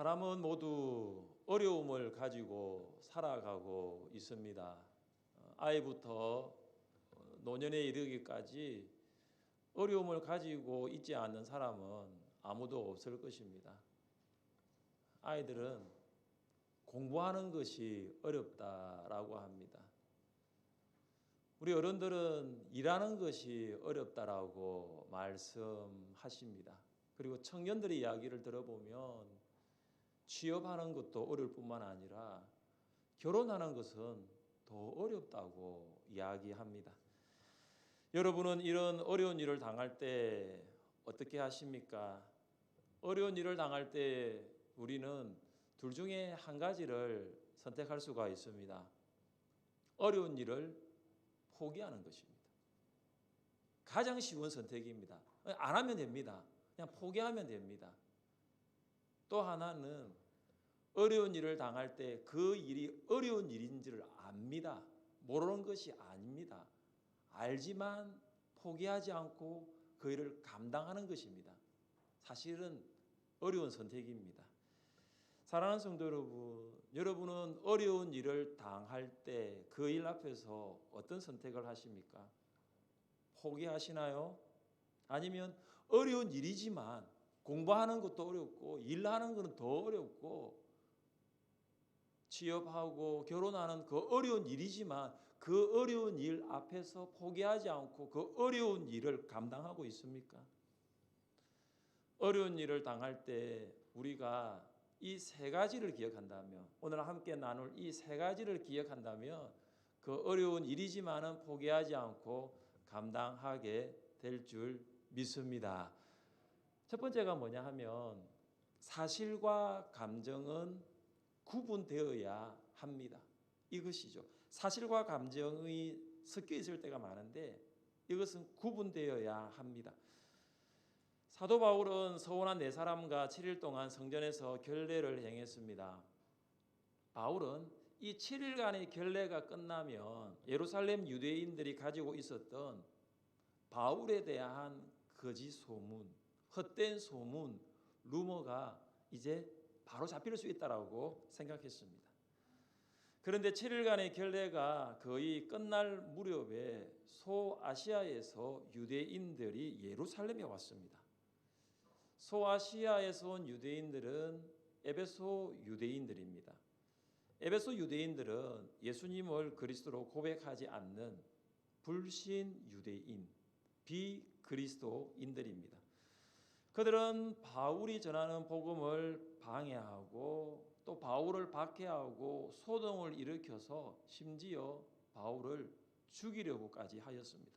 사람은 모두 어려움을 가지고 살아가고 있습니다. 아이부터 노년에 이르기까지 어려움을 가지고 있지 않는 사람은 아무도 없을 것입니다. 아이들은 공부하는 것이 어렵다라고 합니다. 우리 어른들은 일하는 것이 어렵다라고 말씀하십니다. 그리고 청년들의 이야기를 들어보면 취업하는 것도 어려울 뿐만 아니라 결혼하는 것은 더 어렵다고 이야기합니다. 여러분은 이런 어려운 일을 당할 때 어떻게 하십니까? 어려운 일을 당할 때 우리는 둘 중에 한 가지를 선택할 수가 있습니다. 어려운 일을 포기하는 것입니다. 가장 쉬운 선택입니다. 안 하면 됩니다. 그냥 포기하면 됩니다. 또 하나는 어려운 일을 당할 때 그 일이 어려운 일인지를 압니다. 모르는 것이 아닙니다. 알지만 포기하지 않고 그 일을 감당하는 것입니다. 사실은 어려운 선택입니다. 사랑하는 성도 여러분, 여러분은 어려운 일을 당할 때 그 일 앞에서 어떤 선택을 하십니까? 포기하시나요? 아니면 어려운 일이지만 공부하는 것도 어렵고 일하는 것은 더 어렵고 취업하고 결혼하는 그 어려운 일이지만 그 어려운 일 앞에서 포기하지 않고 그 어려운 일을 감당하고 있습니까? 어려운 일을 당할 때 우리가 이 세 가지를 기억한다면, 오늘 함께 나눌 이 세 가지를 기억한다면 그 어려운 일이지만은 포기하지 않고 감당하게 될 줄 믿습니다. 첫 번째가 뭐냐 하면 사실과 감정은 구분되어야 합니다. 이것이죠. 사실과 감정이 섞여 있을 때가 많은데 이것은 구분되어야 합니다. 사도 바울은 서원한 네 사람과 7일 동안 성전에서 결례를 행했습니다. 바울은 이 7일간의 결례가 끝나면 예루살렘 유대인들이 가지고 있었던 바울에 대한 거짓 소문, 헛된 소문, 루머가 이제 바로 잡힐 수 있다고 생각했습니다. 그런데 7일간의 결례가 거의 끝날 무렵에 소아시아에서 유대인들이 예루살렘에 왔습니다. 소아시아에서 온 유대인들은 에베소 유대인들입니다. 에베소 유대인들은 예수님을 그리스도로 고백하지 않는 불신 유대인, 비그리스도인들입니다. 그들은 바울이 전하는 복음을 방해하고 또 바울을 박해하고 소동을 일으켜서 심지어 바울을 죽이려고까지 하였습니다.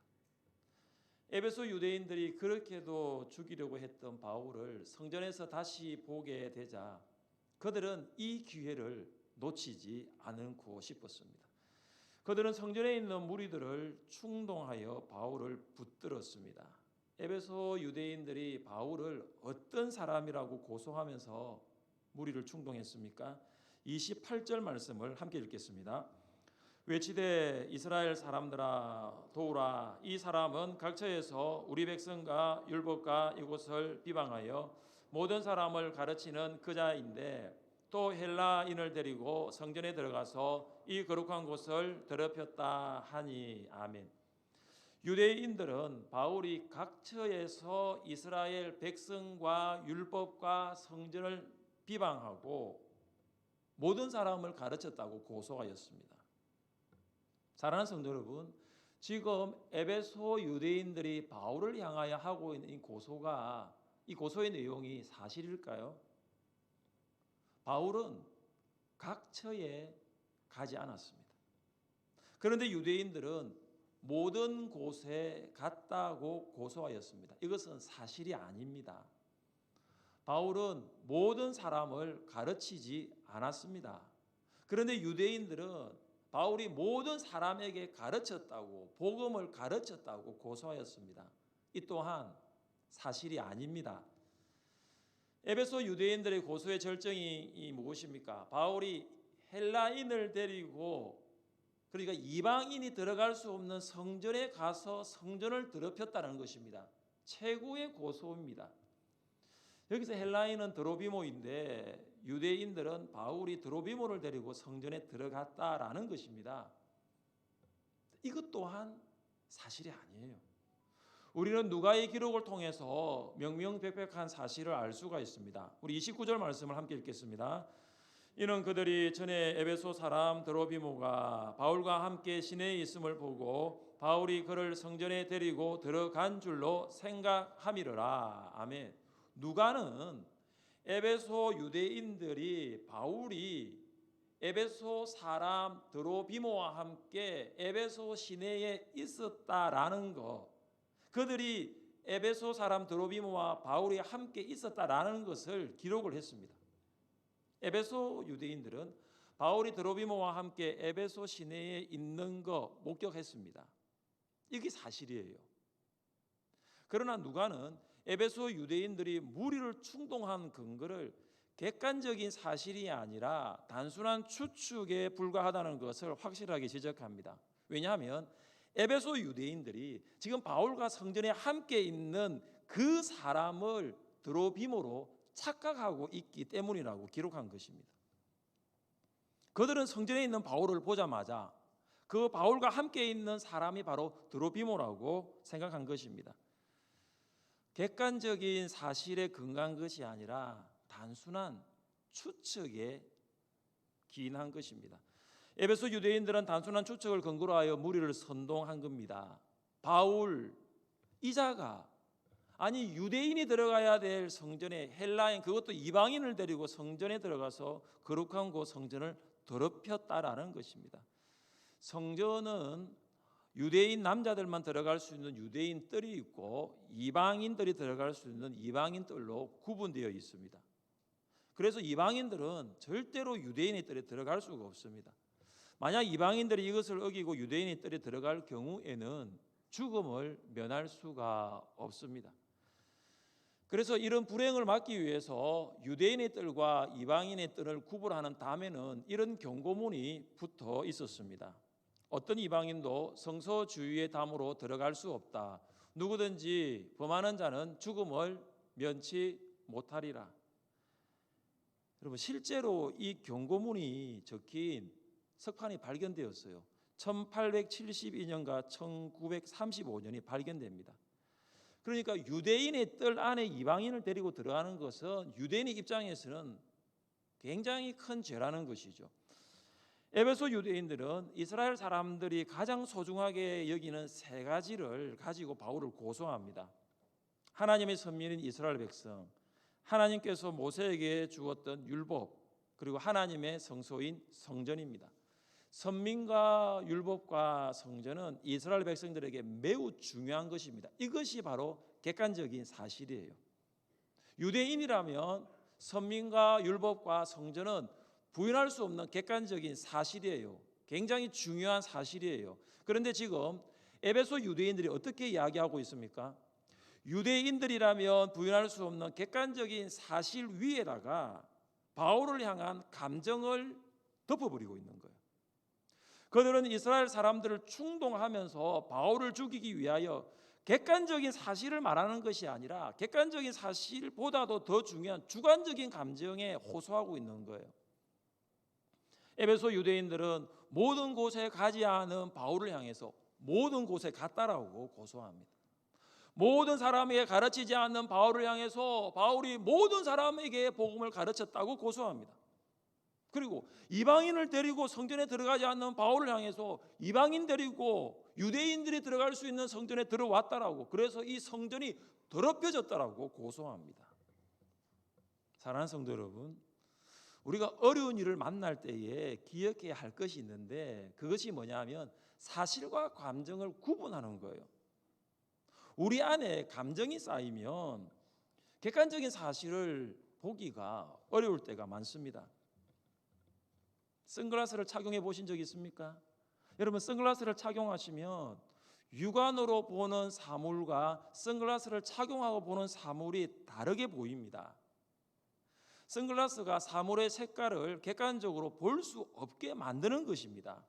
에베소 유대인들이 그렇게도 죽이려고 했던 바울을 성전에서 다시 보게 되자 그들은 이 기회를 놓치지 않고 싶었습니다. 그들은 성전에 있는 무리들을 충동하여 바울을 붙들었습니다. 에베소 유대인들이 바울을 어떤 사람이라고 고소하면서 무리를 충동했습니까? 28절 말씀을 함께 읽겠습니다. 외치되 이스라엘 사람들아 도우라. 이 사람은 각처에서 우리 백성과 율법과 이곳을 비방하여 모든 사람을 가르치는 그자인데 또 헬라인을 데리고 성전에 들어가서 이 거룩한 곳을 더럽혔다 하니. 아멘. 유대인들은 바울이 각처에서 이스라엘 백성과 율법과 성전을 비방하고 모든 사람을 가르쳤다고 고소하였습니다. 사랑하는 성도 여러분, 지금 에베소 유대인들이 바울을 향하여 하고 있는 이 고소의 내용이 사실일까요? 바울은 각처에 가지 않았습니다. 그런데 유대인들은 모든 곳에 갔다고 고소하였습니다. 이것은 사실이 아닙니다. 바울은 모든 사람을 가르치지 않았습니다. 그런데 유대인들은 바울이 모든 사람에게 가르쳤다고, 복음을 가르쳤다고 고소하였습니다. 이 또한 사실이 아닙니다. 에베소 유대인들의 고소의 절정이 무엇입니까? 바울이 헬라인을 데리고, 그러니까 이방인이 들어갈 수 없는 성전에 가서 성전을 더럽혔다는 것입니다. 최고의 고소입니다. 여기서 헬라인은 드로비모인데 유대인들은 바울이 드로비모를 데리고 성전에 들어갔다라는 것입니다. 이것 또한 사실이 아니에요. 우리는 누가의 기록을 통해서 명명백백한 사실을 알 수가 있습니다. 우리 29절 말씀을 함께 읽겠습니다. 이는 그들이 전에 에베소 사람 드로비모가 바울과 함께 시내에 있음을 보고 바울이 그를 성전에 데리고 들어간 줄로 생각함이러라. 아멘. 누가는 에베소 유대인들이 바울이 에베소 사람 드로비모와 함께 에베소 시내에 있었다라는 것, 그들이 에베소 사람 드로비모와 바울이 함께 있었다라는 것을 기록을 했습니다. 에베소 유대인들은 바울이 드로비모와 함께 에베소 시내에 있는 거 목격했습니다. 이게 사실이에요. 그러나 누가는 에베소 유대인들이 무리를 충동한 근거를 객관적인 사실이 아니라 단순한 추측에 불과하다는 것을 확실하게 지적합니다. 왜냐하면 에베소 유대인들이 지금 바울과 성전에 함께 있는 그 사람을 드로비모로 착각하고 있기 때문이라고 기록한 것입니다. 그들은 성전에 있는 바울을 보자마자 그 바울과 함께 있는 사람이 바로 드로비모라고 생각한 것입니다. 객관적인 사실에 근거한 것이 아니라 단순한 추측에 기인한 것입니다. 에베소 유대인들은 단순한 추측을 근거로 하여 무리를 선동한 겁니다. 바울 이자가 아니 유대인이 들어가야 될 성전에 헬라인, 그것도 이방인을 데리고 성전에 들어가서 거룩한 곳 성전을 더럽혔다라는 것입니다. 성전은 유대인 남자들만 들어갈 수 있는 유대인 뜰이 있고 이방인들이 들어갈 수 있는 이방인 뜰로 구분되어 있습니다. 그래서 이방인들은 절대로 유대인의 뜰에 들어갈 수가 없습니다. 만약 이방인들이 이것을 어기고 유대인의 뜰에 들어갈 경우에는 죽음을 면할 수가 없습니다. 그래서 이런 불행을 막기 위해서 유대인의 뜰과 이방인의 뜰을 구분하는 담에는 이런 경고문이 붙어 있었습니다. 어떤 이방인도 성소 주위의 담으로 들어갈 수 없다. 누구든지 범하는 자는 죽음을 면치 못하리라. 여러분, 실제로 이 경고문이 적힌 석판이 발견되었어요. 1872년과 1935년이 발견됩니다. 그러니까 유대인의 뜰 안에 이방인을 데리고 들어가는 것은 유대인의 입장에서는 굉장히 큰 죄라는 것이죠. 에베소 유대인들은 이스라엘 사람들이 가장 소중하게 여기는 세 가지를 가지고 바울을 고소합니다. 하나님의 선민인 이스라엘 백성, 하나님께서 모세에게 주었던 율법, 그리고 하나님의 성소인 성전입니다. 선민과 율법과 성전은 이스라엘 백성들에게 매우 중요한 것입니다. 이것이 바로 객관적인 사실이에요. 유대인이라면 선민과 율법과 성전은 부인할 수 없는 객관적인 사실이에요. 굉장히 중요한 사실이에요. 그런데 지금 에베소 유대인들이 어떻게 이야기하고 있습니까? 유대인들이라면 부인할 수 없는 객관적인 사실 위에다가 바울을 향한 감정을 덮어버리고 있는 거예요. 그들은 이스라엘 사람들을 충동하면서 바울을 죽이기 위하여 객관적인 사실을 말하는 것이 아니라 객관적인 사실보다도 더 중요한 주관적인 감정에 호소하고 있는 거예요. 에베소 유대인들은 모든 곳에 가지 않은 바울을 향해서 모든 곳에 갔다라고 고소합니다. 모든 사람에게 가르치지 않는 바울을 향해서 바울이 모든 사람에게 복음을 가르쳤다고 고소합니다. 그리고 이방인을 데리고 성전에 들어가지 않는 바울을 향해서 이방인 데리고 유대인들이 들어갈 수 있는 성전에 들어왔다라고, 그래서 이 성전이 더럽혀졌다라고 고소합니다. 사랑하는 성도 여러분, 우리가 어려운 일을 만날 때에 기억해야 할 것이 있는데 그것이 뭐냐면 사실과 감정을 구분하는 거예요. 우리 안에 감정이 쌓이면 객관적인 사실을 보기가 어려울 때가 많습니다. 선글라스를 착용해 보신 적 있습니까? 여러분, 선글라스를 착용하시면 육안으로 보는 사물과 선글라스를 착용하고 보는 사물이 다르게 보입니다. 선글라스가 사물의 색깔을 객관적으로 볼 수 없게 만드는 것입니다.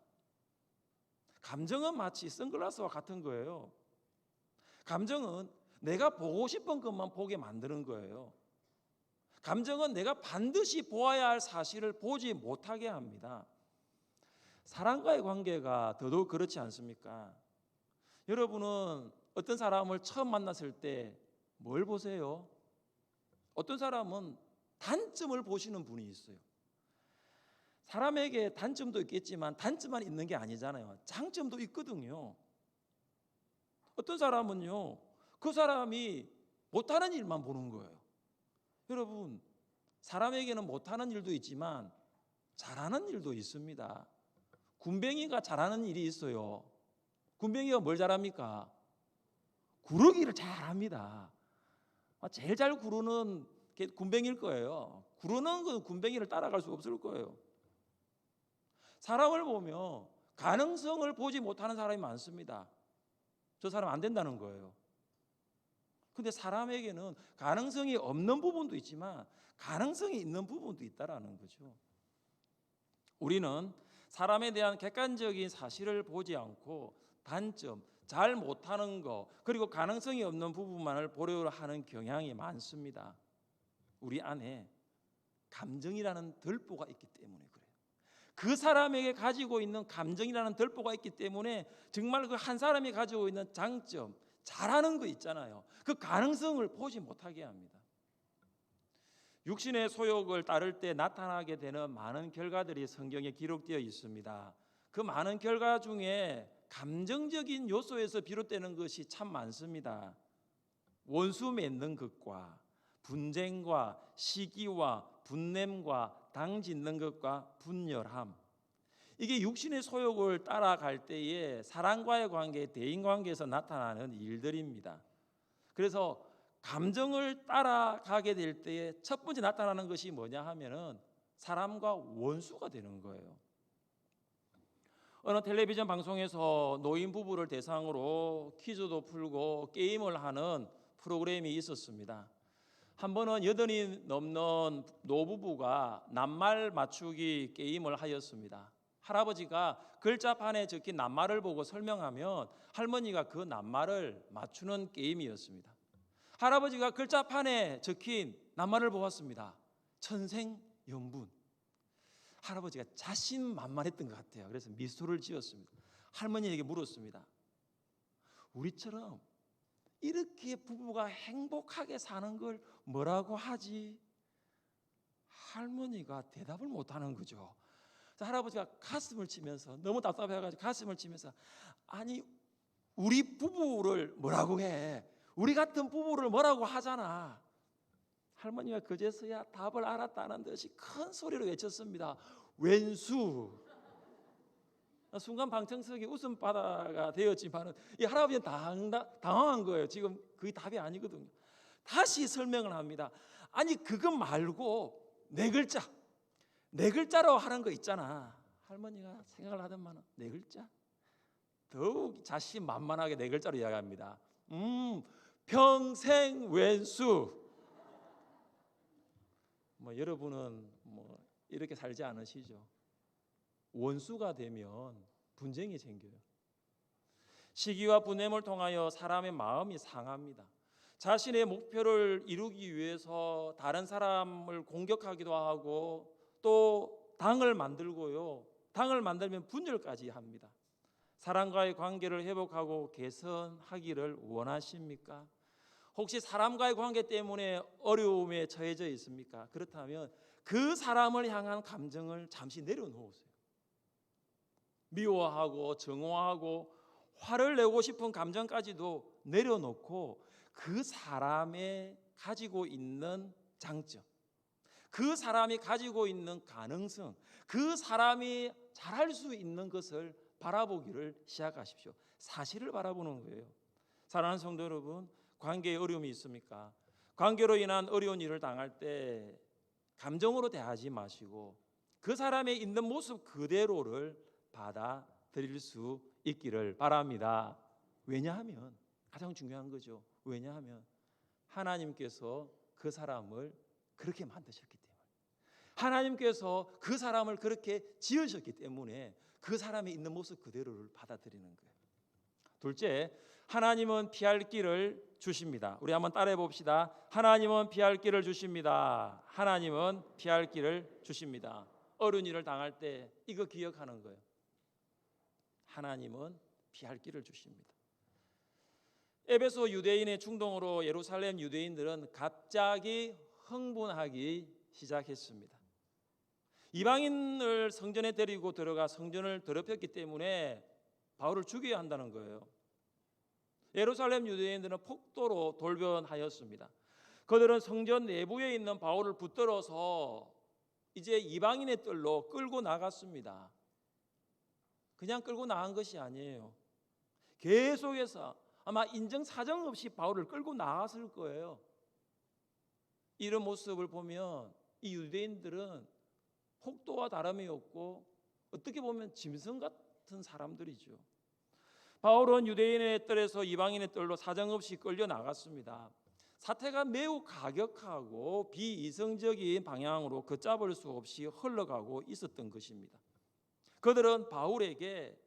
감정은 마치 선글라스와 같은 거예요. 감정은 내가 보고 싶은 것만 보게 만드는 거예요. 감정은 내가 반드시 보아야 할 사실을 보지 못하게 합니다. 사람과의 관계가 더더욱 그렇지 않습니까? 여러분은 어떤 사람을 처음 만났을 때 뭘 보세요? 어떤 사람은 단점을 보시는 분이 있어요. 사람에게 단점도 있겠지만 단점만 있는 게 아니잖아요. 장점도 있거든요. 어떤 사람은요, 그 사람이 못하는 일만 보는 거예요. 여러분, 사람에게는 못하는 일도 있지만 잘하는 일도 있습니다. 군뱅이가 잘하는 일이 있어요. 군뱅이가 뭘 잘합니까? 구르기를 잘합니다. 제일 잘 구르는 게 군뱅이일 거예요. 구르는 건 군뱅이를 따라갈 수 없을 거예요. 사람을 보면 가능성을 보지 못하는 사람이 많습니다. 저 사람 안 된다는 거예요. 근데 사람에게는 가능성이 없는 부분도 있지만 가능성이 있는 부분도 있다라는 거죠. 우리는 사람에 대한 객관적인 사실을 보지 않고 단점, 잘 못하는 거, 그리고 가능성이 없는 부분만을 보려고 하는 경향이 많습니다. 우리 안에 감정이라는 들보가 있기 때문에 그래요. 그 사람에게 가지고 있는 감정이라는 들보가 있기 때문에 정말 그 한 사람이 가지고 있는 장점, 잘하는 거 있잖아요. 그 가능성을 보지 못하게 합니다. 육신의 소욕을 따를 때 나타나게 되는 많은 결과들이 성경에 기록되어 있습니다. 그 많은 결과 중에 감정적인 요소에서 비롯되는 것이 참 많습니다. 원수 맺는 것과 분쟁과 시기와 분냄과 당 짓는 것과 분열함, 이게 육신의 소욕을 따라갈 때에 사람과의 관계, 대인관계에서 나타나는 일들입니다. 그래서 감정을 따라가게 될 때에 첫 번째 나타나는 것이 뭐냐 하면은 사람과 원수가 되는 거예요. 어느 텔레비전 방송에서 노인 부부를 대상으로 퀴즈도 풀고 게임을 하는 프로그램이 있었습니다. 한 번은 80이 넘는 노부부가 낱말 맞추기 게임을 하였습니다. 할아버지가 글자판에 적힌 낱말을 보고 설명하면 할머니가 그 낱말을 맞추는 게임이었습니다. 할아버지가 글자판에 적힌 낱말을 보았습니다. 천생연분. 할아버지가 자신만만했던 것 같아요. 그래서 미소를 지었습니다. 할머니에게 물었습니다. 우리처럼 이렇게 부부가 행복하게 사는 걸 뭐라고 하지? 할머니가 대답을 못하는 거죠. 할아버지가 가슴을 치면서, 너무 답답해가지고 가슴을 치면서, 아니 우리 부부를 뭐라고 해? 우리 같은 부부를 뭐라고 하잖아. 할머니가 그제서야 답을 알았다는 듯이 큰 소리로 외쳤습니다. 왼수. 순간 방청석이 웃음바다가 되었지만 이 할아버지는 당황한 거예요. 지금 그게 답이 아니거든요. 다시 설명을 합니다. 아니 그것 말고 네 글자로 하는 거 있잖아. 할머니가 생각을 하더만 네 글자? 더욱 자신만만하게 네 글자로 이야기합니다. 평생 왼수. 여러분은 이렇게 살지 않으시죠? 원수가 되면 분쟁이 생겨요. 시기와 분냄을 통하여 사람의 마음이 상합니다. 자신의 목표를 이루기 위해서 다른 사람을 공격하기도 하고 또 당을 만들고요. 당을 만들면 분열까지 합니다. 사람과의 관계를 회복하고 개선하기를 원하십니까? 혹시 사람과의 관계 때문에 어려움에 처해져 있습니까? 그렇다면 그 사람을 향한 감정을 잠시 내려놓으세요. 미워하고 정오하고 화를 내고 싶은 감정까지도 내려놓고 그 사람의 가지고 있는 장점, 그 사람이 가지고 있는 가능성, 그 사람이 잘할 수 있는 것을 바라보기를 시작하십시오. 사실을 바라보는 거예요. 사랑하는 성도 여러분, 관계에 어려움이 있습니까? 관계로 인한 어려운 일을 당할 때 감정으로 대하지 마시고 그 사람의 있는 모습 그대로를 받아들일 수 있기를 바랍니다. 왜냐하면 가장 중요한 거죠. 왜냐하면 하나님께서 그 사람을 그렇게 만드셨기 때문에, 하나님께서 그 사람을 그렇게 지으셨기 때문에 그 사람의 있는 모습 그대로를 받아들이는 거예요. 둘째, 하나님은 피할 길을 주십니다. 우리 한번 따라해 봅시다. 하나님은 피할 길을 주십니다. 하나님은 피할 길을 주십니다. 어려운 일을 당할 때 이거 기억하는 거예요. 하나님은 피할 길을 주십니다. 에베소 유대인의 충동으로 예루살렘 유대인들은 갑자기 흥분하기 시작했습니다. 이방인을 성전에 데리고 들어가 성전을 더럽혔기 때문에 바울을 죽여야 한다는 거예요. 예루살렘 유대인들은 폭도로 돌변하였습니다. 그들은 성전 내부에 있는 바울을 붙들어서 이제 이방인의 뜰로 끌고 나갔습니다. 그냥 끌고 나간 것이 아니에요. 계속해서 아마 인정사정 없이 바울을 끌고 나갔을 거예요. 이런 모습을 보면 이 유대인들은 폭도와 다름이 없고 어떻게 보면 짐승 같은 사람들이죠. 바울은 유대인의 뜰에서 이방인의 뜰로 사정없이 끌려 나갔습니다. 사태가 매우 가격하고 비이성적인 방향으로 걷잡을 수 없이 흘러가고 있었던 것입니다. 그들은 바울에게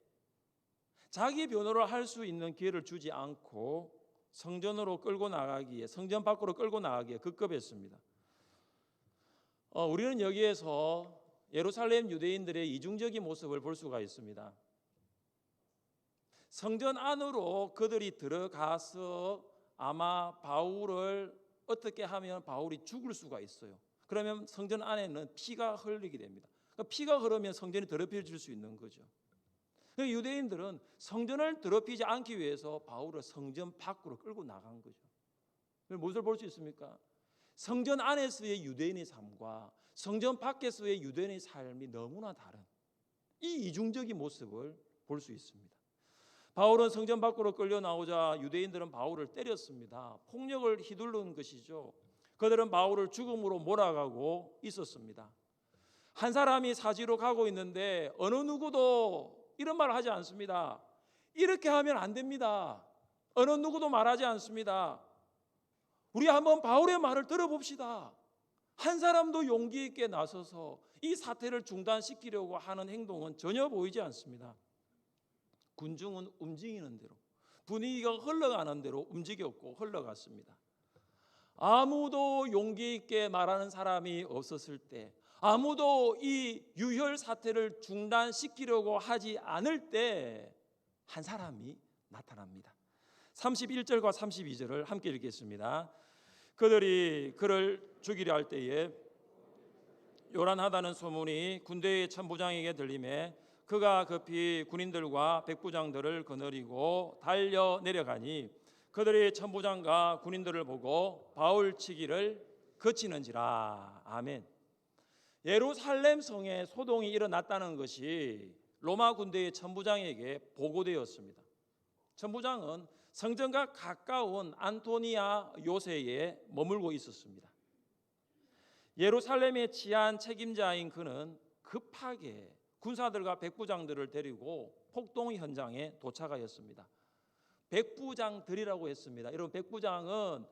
자기 변호를 할 수 있는 기회를 주지 않고 성전 밖으로 끌고 나가기에 급급했습니다. 우리는 여기에서 예루살렘 유대인들의 이중적인 모습을 볼 수가 있습니다. 성전 안으로 그들이 들어가서 아마 바울을 어떻게 하면 바울이 죽을 수가 있어요. 그러면 성전 안에는 피가 흘리게 됩니다. 피가 흐르면 성전이 더럽혀질 수 있는 거죠. 유대인들은 성전을 더럽히지 않기 위해서 바울을 성전 밖으로 끌고 나간 거죠. 무엇을 볼 수 있습니까? 성전 안에서의 유대인의 삶과 성전 밖에서의 유대인의 삶이 너무나 다른 이 이중적인 모습을 볼 수 있습니다. 바울은 성전 밖으로 끌려 나오자 유대인들은 바울을 때렸습니다. 폭력을 휘두른 것이죠. 그들은 바울을 죽음으로 몰아가고 있었습니다. 한 사람이 사지로 가고 있는데 어느 누구도 이런 말을 하지 않습니다. 이렇게 하면 안 됩니다. 어느 누구도 말하지 않습니다. 우리 한번 바울의 말을 들어봅시다. 한 사람도 용기 있게 나서서 이 사태를 중단시키려고 하는 행동은 전혀 보이지 않습니다. 군중은 움직이는 대로, 분위기가 흘러가는 대로 움직였고 흘러갔습니다. 아무도 용기 있게 말하는 사람이 없었을 때, 아무도 이 유혈 사태를 중단시키려고 하지 않을 때 한 사람이 나타납니다. 31절과 32절을 함께 읽겠습니다. 그들이 그를 죽이려 할 때에 요란하다는 소문이 군대의 천부장에게 들리매 그가 급히 군인들과 백부장들을 거느리고 달려 내려가니 그들이 천부장과 군인들을 보고 바울 치기를 그치는지라. 아멘. 예루살렘 성에 소동이 일어났다는 것이 로마 군대의 천부장에게 보고되었습니다. 천부장은 성전과 가까운 안토니아 요새에 머물고 있었습니다. 예루살렘의 치안 책임자인 그는 급하게 군사들과 백부장들을 데리고 폭동 현장에 도착하였습니다. 백부장들이라고 했습니다. 여러분, 백부장은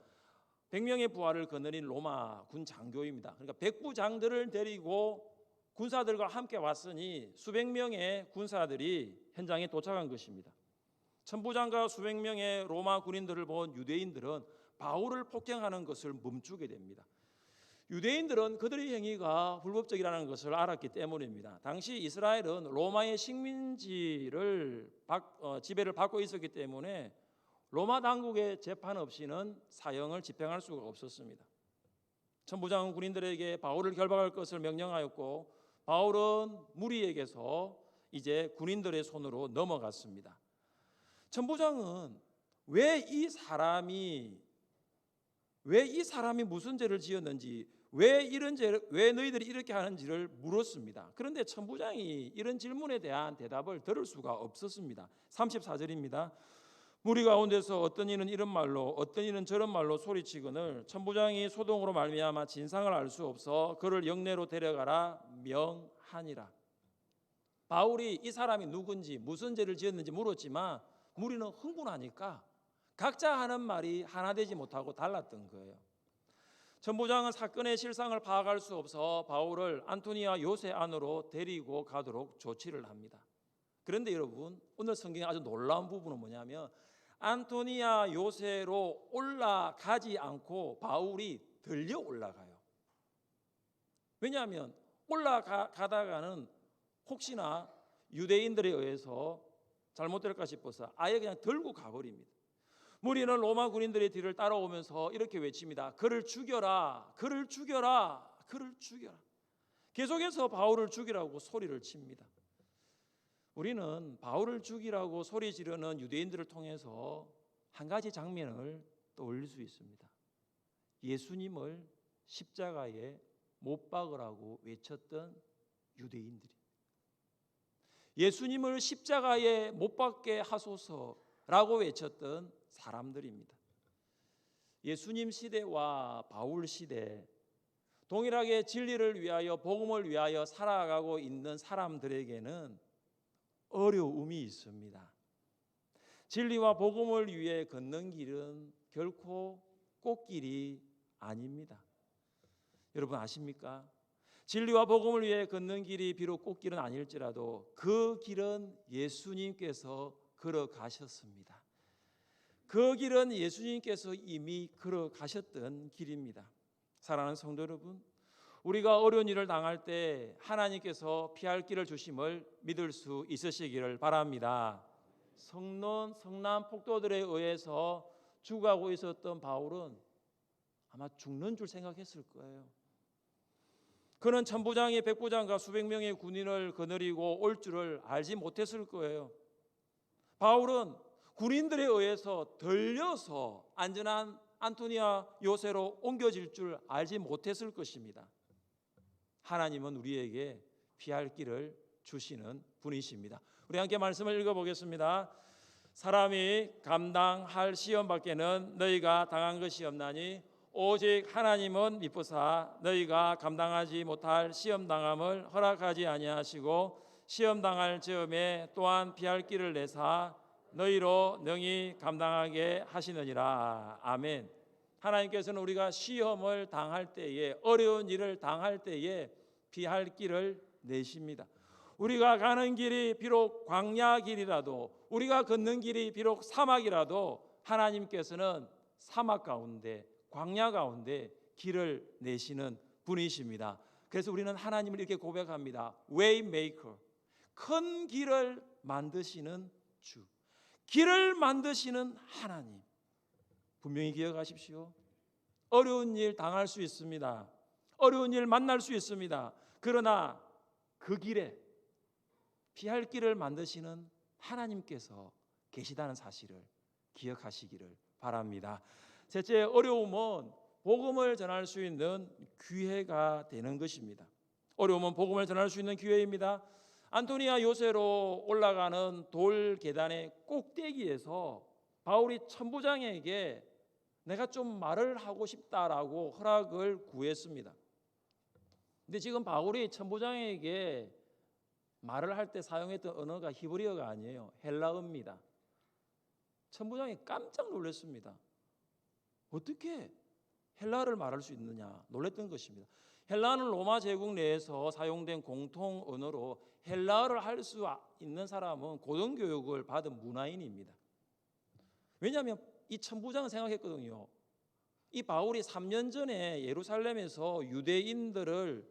100명의 부하를 거느린 로마 군 장교입니다. 그러니까 백부장들을 데리고 군사들과 함께 왔으니 수백 명의 군사들이 현장에 도착한 것입니다. 천부장과 수백 명의 로마 군인들을 본 유대인들은 바울을 폭행하는 것을 멈추게 됩니다. 유대인들은 그들의 행위가 불법적이라는 것을 알았기 때문입니다. 당시 이스라엘은 로마의 식민지를 지배를 받고 있었기 때문에 로마 당국의 재판 없이는 사형을 집행할 수가 없었습니다. 천부장은 군인들에게 바울을 결박할 것을 명령하였고 바울은 무리에게서 이제 군인들의 손으로 넘어갔습니다. 천부장은 왜 이 사람이 무슨 죄를 지었는지, 왜 너희들이 이렇게 하는지를 물었습니다. 그런데 천부장이 이런 질문에 대한 대답을 들을 수가 없었습니다. 34절입니다. 무리 가운데서 어떤 이는 이런 말로 어떤 이는 저런 말로 소리치거늘 천부장이 소동으로 말미암아 진상을 알 수 없어 그를 영내로 데려가라 명하니라. 바울이 이 사람이 누군지 무슨 죄를 지었는지 물었지만 무리는 흥분하니까 각자 하는 말이 하나 되지 못하고 달랐던 거예요. 천부장은 사건의 실상을 파악할 수 없어 바울을 안토니아 요새 안으로 데리고 가도록 조치를 합니다. 그런데 여러분, 오늘 성경의 아주 놀라운 부분은 뭐냐면 안토니아 요새로 올라가지 않고 바울이 들려 올라가요. 왜냐하면 올라가다가는 혹시나 유대인들에 의해서 잘못될까 싶어서 아예 그냥 들고 가버립니다. 무리는 로마 군인들의 뒤를 따라오면서 이렇게 외칩니다. 그를 죽여라, 그를 죽여라, 그를 죽여라. 계속해서 바울을 죽이라고 소리를 칩니다. 우리는 바울을 죽이라고 소리 지르는 유대인들을 통해서 한 가지 장면을 떠올릴 수 있습니다. 예수님을 십자가에 못 박으라고 외쳤던 유대인들이, 예수님을 십자가에 못 박게 하소서라고 외쳤던 사람들입니다. 예수님 시대와 바울 시대, 동일하게 진리를 위하여 복음을 위하여 살아가고 있는 사람들에게는 어려움이 있습니다. 진리와 복음을 위해 걷는 길은 결코 꽃길이 아닙니다. 여러분 아십니까? 진리와 복음을 위해 걷는 길이 비록 꽃길은 아닐지라도 그 길은 예수님께서 걸어가셨습니다. 그 길은 예수님께서 이미 걸어가셨던 길입니다. 사랑하는 성도 여러분, 우리가 어려운 일을 당할 때 하나님께서 피할 길을 주심을 믿을 수 있으시기를 바랍니다. 성남 폭도들에 의해서 죽어가고 있었던 바울은 아마 죽는 줄 생각했을 거예요. 그는 천부장이 백부장과 수백 명의 군인을 거느리고 올 줄을 알지 못했을 거예요. 바울은 군인들에 의해서 들려서 안전한 안토니아 요새로 옮겨질 줄 알지 못했을 것입니다. 하나님은 우리에게 피할 길을 주시는 분이십니다. 우리 함께 말씀을 읽어보겠습니다. 사람이 감당할 시험밖에는 너희가 당한 것이 없나니 오직 하나님은 미쁘사 너희가 감당하지 못할 시험당함을 허락하지 아니하시고 시험당할 즈음에 또한 피할 길을 내사 너희로 능히 감당하게 하시느니라. 아멘. 하나님께서는 우리가 시험을 당할 때에, 어려운 일을 당할 때에 피할 길을 내십니다. 우리가 가는 길이 비록 광야 길이라도, 우리가 걷는 길이 비록 사막이라도 하나님께서는 사막 가운데, 광야 가운데 길을 내시는 분이십니다. 그래서 우리는 하나님을 이렇게 고백합니다. Waymaker, 큰 길을 만드시는 주, 길을 만드시는 하나님. 분명히 기억하십시오. 어려운 일 당할 수 있습니다. 어려운 일 만날 수 있습니다. 그러나 그 길에 피할 길을 만드시는 하나님께서 계시다는 사실을 기억하시기를 바랍니다. 셋째, 어려움은 복음을 전할 수 있는 기회가 되는 것입니다. 어려움은 복음을 전할 수 있는 기회입니다. 안토니아 요새로 올라가는 돌 계단의 꼭대기에서 바울이 천부장에게 내가 좀 말을 하고 싶다라고 허락을 구했습니다. 근데 지금 바울이 천부장에게 말을 할 때 사용했던 언어가 히브리어가 아니에요. 헬라어입니다. 천부장이 깜짝 놀랐습니다. 어떻게 헬라어를 말할 수 있느냐 놀랐던 것입니다. 헬라어는 로마 제국 내에서 사용된 공통 언어로 헬라어를 할 수 있는 사람은 고등교육을 받은 문화인입니다. 왜냐하면 이 천부장은 생각했거든요. 이 바울이 3년 전에 예루살렘에서 유대인들을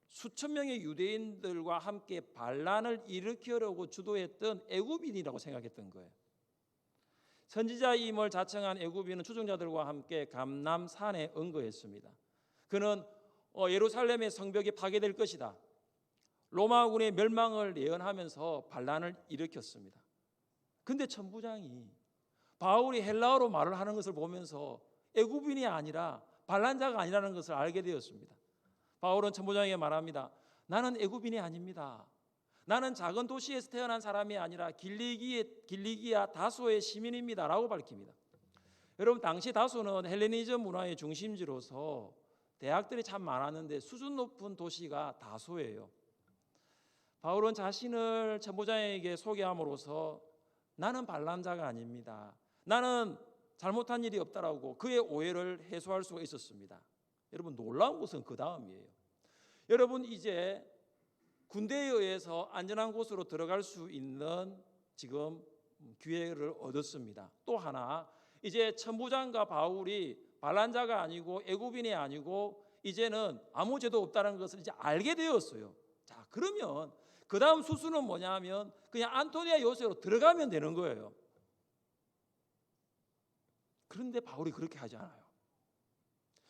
수천 명의 유대인들과 함께 반란을 일으키려고 주도했던 애굽인이라고 생각했던 거예요. 선지자임을 자청한 애굽인은 추종자들과 함께 감람산에 언거했습니다. 그는 예루살렘의 성벽이 파괴될 것이다, 로마군의 멸망을 예언하면서 반란을 일으켰습니다. 근데 천부장이 바울이 헬라어로 말을 하는 것을 보면서 애굽인이 아니라 반란자가 아니라는 것을 알게 되었습니다. 바울은 천부장에게 말합니다. 나는 애굽인이 아닙니다. 나는 작은 도시에서 태어난 사람이 아니라 길리기아 다소의 시민입니다 라고 밝힙니다. 여러분, 당시 다소는 헬레니즘 문화의 중심지로서 대학들이 참 많았는데 수준 높은 도시가 다소예요. 바울은 자신을 천부장에게 소개함으로써 나는 반란자가 아닙니다, 나는 잘못한 일이 없다라고 그의 오해를 해소할 수가 있었습니다. 여러분, 놀라운 것은 그 다음이에요. 여러분, 이제 군대에 의해서 안전한 곳으로 들어갈 수 있는 지금 기회를 얻었습니다. 또 하나, 이제 천부장과 바울이 반란자가 아니고 애굽인이 아니고 이제는 아무 죄도 없다는 것을 이제 알게 되었어요. 자, 그러면 그 다음 수순은 뭐냐면 그냥 안토니아 요새로 들어가면 되는 거예요. 그런데 바울이 그렇게 하지 않아요.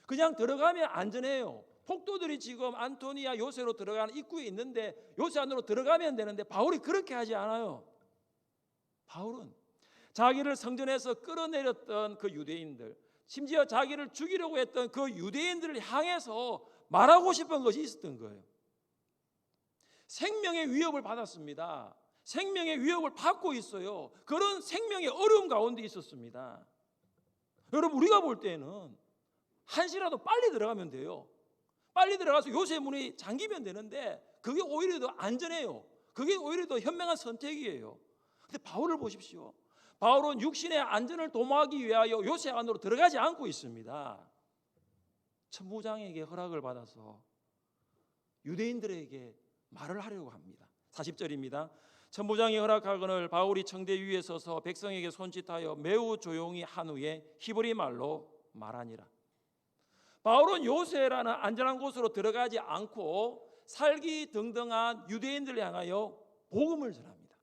그냥 들어가면 안전해요. 폭도들이 지금 안토니아 요새로 들어가는 입구에 있는데 요새 안으로 들어가면 되는데 바울이 그렇게 하지 않아요. 바울은 자기를 성전에서 끌어내렸던 그 유대인들, 심지어 자기를 죽이려고 했던 그 유대인들을 향해서 말하고 싶은 것이 있었던 거예요. 생명의 위협을 받았습니다. 생명의 위협을 받고 있어요. 그런 생명의 어려움 가운데 있었습니다. 여러분, 우리가 볼 때는 한시라도 빨리 들어가면 돼요. 빨리 들어가서 요새 문이 잠기면 되는데 그게 오히려 더 안전해요. 그게 오히려 더 현명한 선택이에요. 근데 바울을 보십시오. 바울은 육신의 안전을 도모하기 위하여 요새 안으로 들어가지 않고 있습니다. 천부장에게 허락을 받아서 유대인들에게 말을 하려고 합니다. 40절입니다. 천부장이 허락하거늘 바울이 청대 위에 서서 백성에게 손짓하여 매우 조용히 한 후에 히브리 말로 말하니라. 바울은 요새라는 안전한 곳으로 들어가지 않고 살기 등등한 유대인들을 향하여 복음을 전합니다.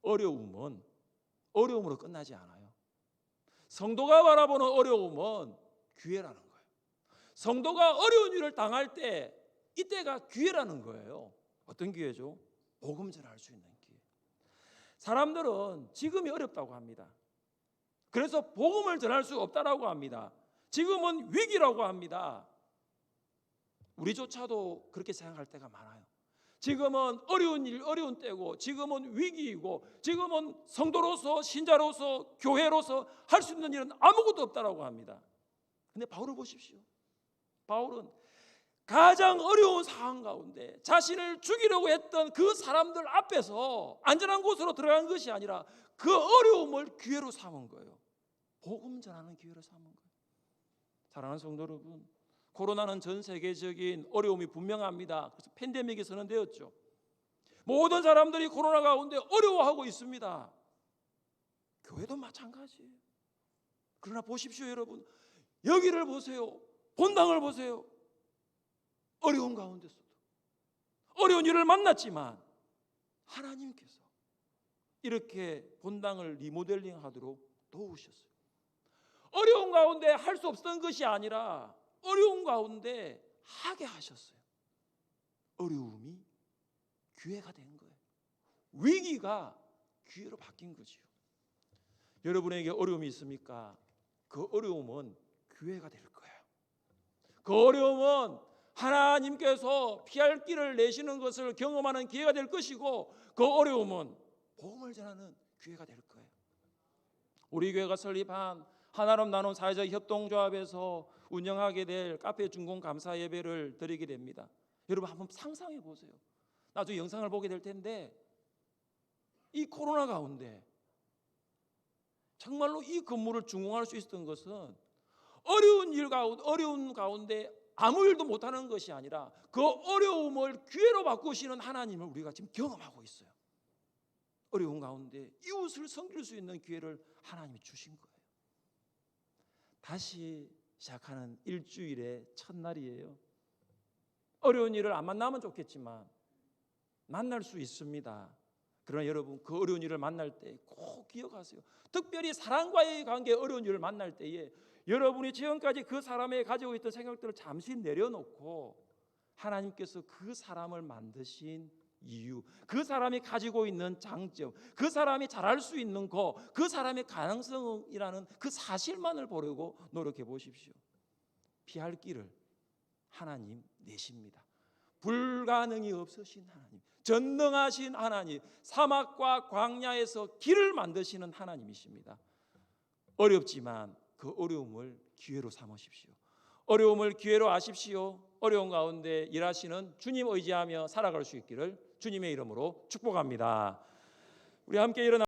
어려움은 어려움으로 끝나지 않아요. 성도가 바라보는 어려움은 기회라는 거예요. 성도가 어려운 일을 당할 때 이때가 기회라는 거예요. 어떤 기회죠? 복음 전할 수 있는 기회. 사람들은 지금이 어렵다고 합니다. 그래서 복음을 전할 수 없다라고 합니다. 지금은 위기라고 합니다. 우리조차도 그렇게 생각할 때가 많아요. 지금은 어려운 일, 어려운 때고 지금은 위기이고 지금은 성도로서 신자로서 교회로서 할 수 있는 일은 아무것도 없다라고 합니다. 근데 바울을 보십시오. 바울은 가장 어려운 상황 가운데 자신을 죽이려고 했던 그 사람들 앞에서 안전한 곳으로 들어간 것이 아니라 그 어려움을 기회로 삼은 거예요. 복음 전하는 기회로 삼은 거예요. 사랑하는 성도 여러분, 코로나는 전 세계적인 어려움이 분명합니다. 그래서 팬데믹이 선언되었죠. 모든 사람들이 코로나 가운데 어려워하고 있습니다. 교회도 마찬가지예요. 그러나 보십시오, 여러분. 여기를 보세요. 본당을 보세요. 어려운 가운데서도 어려운 일을 만났지만 하나님께서 이렇게 본당을 리모델링 하도록 도우셨어요. 어려운 가운데 할 수 없었던 것이 아니라 어려운 가운데 하게 하셨어요. 어려움이 기회가 된 거예요. 위기가 기회로 바뀐 거지요. 여러분에게 어려움이 있습니까? 그 어려움은 기회가 될 거예요. 그 어려움은 하나님께서 피할 길을 내시는 것을 경험하는 기회가 될 것이고 그 어려움은 복음을 전하는 기회가 될 거예요. 우리 교회가 설립한 하나님 나눔 사회적 협동조합에서 운영하게 될 카페 중공 감사 예배를 드리게 됩니다. 여러분 한번 상상해 보세요. 나중에 영상을 보게 될 텐데 이 코로나 가운데 정말로 이 건물을 중공할 수 있었던 것은 어려운 가운데 아무 일도 못하는 것이 아니라 그 어려움을 기회로 바꾸시는 하나님을 우리가 지금 경험하고 있어요. 어려운 가운데 이웃을 섬길 수 있는 기회를 하나님이 주신 거예요. 다시 시작하는 일주일의 첫날이에요. 어려운 일을 안 만나면 좋겠지만 만날 수 있습니다. 그러나 여러분 그 어려운 일을 만날 때 꼭 기억하세요. 특별히 사람과의 관계 어려운 일을 만날 때에 여러분이 지금까지 그 사람이 가지고 있던 생각들을 잠시 내려놓고 하나님께서 그 사람을 만드신 이유, 그 사람이 가지고 있는 장점, 그 사람이 잘할 수 있는 거, 그 사람의 가능성이라는 그 사실만을 보려고 노력해 보십시오. 피할 길을 하나님 내십니다. 불가능이 없으신 하나님, 전능하신 하나님, 사막과 광야에서 길을 만드시는 하나님이십니다. 어렵지만 그 어려움을 기회로 삼으십시오. 어려움을 기회로 아십시오. 어려운 가운데 일하시는 주님 의지하며 살아갈 수 있기를 주님의 이름으로 축복합니다. 우리 함께 일어나